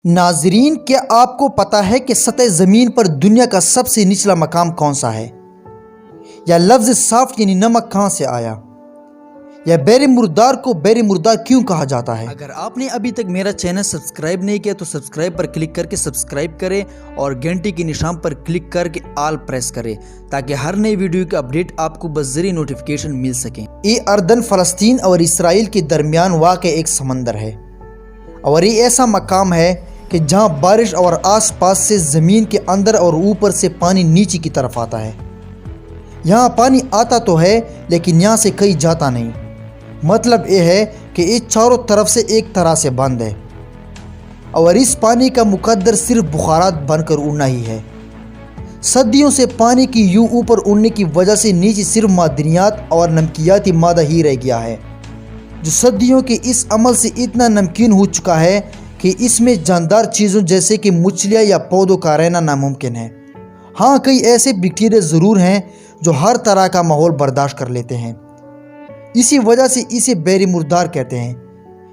ناظرین، کیا آپ کو پتہ ہے کہ سطح زمین پر دنیا کا سب سے نچلا مقام کون سا ہے؟ یا لفظ سافٹ یعنی نمک کہاں سے آیا؟ یا بحر مردار کو بحر مردار کیوں کہا جاتا ہے؟ اگر آپ نے ابھی تک میرا چینل سبسکرائب نہیں کیا تو سبسکرائب پر کلک کر کے سبسکرائب کریں اور گھنٹی کے نشان پر کلک کر کے آل پریس کریں تاکہ ہر نئی ویڈیو کا اپڈیٹ آپ کو بذریعہ نوٹیفیکیشن مل سکیں۔ یہ اردن، فلسطین اور اسرائیل کے درمیان واقع ایک سمندر ہے اور یہ ایسا مقام ہے کہ جہاں بارش اور آس پاس سے زمین کے اندر اور اوپر سے پانی نیچے کی طرف آتا ہے۔ یہاں پانی آتا تو ہے لیکن یہاں سے کہیں جاتا نہیں۔ مطلب یہ ہے کہ یہ چاروں طرف سے ایک طرح سے بند ہے اور اس پانی کا مقدر صرف بخارات بن کر اڑنا ہی ہے۔ صدیوں سے پانی کی یوں اوپر اڑنے کی وجہ سے نیچے صرف معدنیات اور نمکیاتی مادہ ہی رہ گیا ہے، جو صدیوں کے اس عمل سے اتنا نمکین ہو چکا ہے کہ اس میں جاندار چیزوں جیسے کہ مچھلیاں یا پودوں کا رہنا ناممکن ہے۔ ہاں، کئی ایسے بیکٹیریا ضرور ہیں جو ہر طرح کا ماحول برداشت کر لیتے ہیں۔ اسی وجہ سے اسے بحر مردار کہتے ہیں،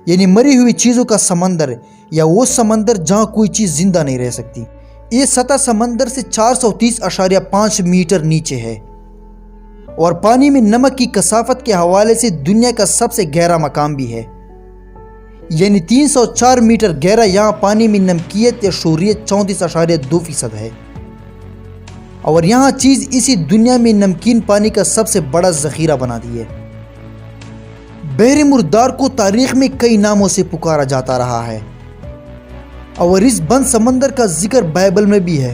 یعنی مری ہوئی چیزوں کا سمندر، یا وہ سمندر جہاں کوئی چیز زندہ نہیں رہ سکتی۔ یہ سطح سمندر سے 430.5 میٹر نیچے ہے اور پانی میں نمک کی کثافت کے حوالے سے دنیا کا سب سے گہرا مقام بھی ہے، یعنی 304 میٹر گہرا۔ یہاں پانی میں نمکیت یا شوریت 34.2% ہے اور یہاں چیز اسی دنیا میں نمکین پانی کا سب سے بڑا ذخیرہ بنا دی ہے۔ بحر مردار کو تاریخ میں کئی ناموں سے پکارا جاتا رہا ہے اور اس بند سمندر کا ذکر بائبل میں بھی ہے۔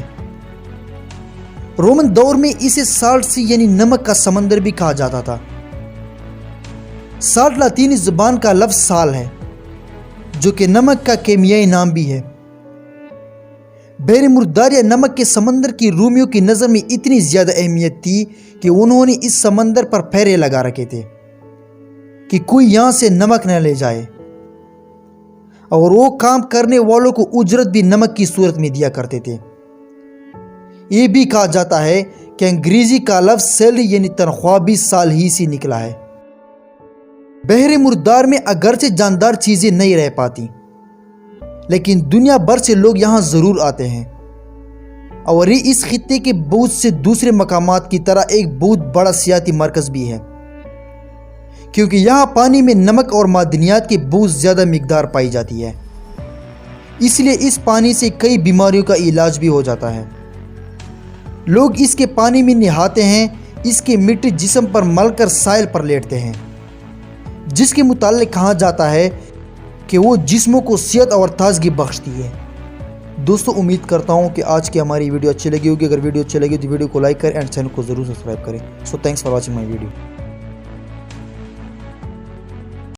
رومن دور میں اسے سالٹ سی یعنی نمک کا سمندر بھی کہا جاتا تھا۔ سالٹ لاطینی زبان کا لفظ سال ہے جو کہ نمک کا کیمیائی نام بھی ہے۔ بحر مردار یا نمک کے سمندر کی رومیوں کی نظر میں اتنی زیادہ اہمیت تھی کہ انہوں نے اس سمندر پر پہرے لگا رکھے تھے کہ کوئی یہاں سے نمک نہ لے جائے، اور وہ کام کرنے والوں کو اجرت بھی نمک کی صورت میں دیا کرتے تھے۔ یہ بھی کہا جاتا ہے کہ انگریزی کا لفظ سیلری یعنی تنخواہ بھی سال ہی سے نکلا ہے۔ بحر مردار میں اگرچہ جاندار چیزیں نہیں رہ پاتی، لیکن دنیا بھر سے لوگ یہاں ضرور آتے ہیں اور یہ اس خطے کے بہت سے دوسرے مقامات کی طرح ایک بہت بڑا سیاحتی مرکز بھی ہے، کیونکہ یہاں پانی میں نمک اور معدنیات کی بہت زیادہ مقدار پائی جاتی ہے۔ اس لیے اس پانی سے کئی بیماریوں کا علاج بھی ہو جاتا ہے۔ لوگ اس کے پانی میں نہاتے ہیں، اس کے مٹی جسم پر مل کر ساحل پر لیٹتے ہیں، جس کے متعلق کہا جاتا ہے کہ وہ جسموں کو صحت اور تازگی بخشتی ہے۔ دوستو، امید کرتا ہوں کہ آج کی ہماری ویڈیو اچھی لگی ہوگی۔ اگر ویڈیو اچھی لگی تو ویڈیو کو لائک کریں اینڈ چینل کو ضرور سبسکرائب کریں۔ So thanks for watching my video.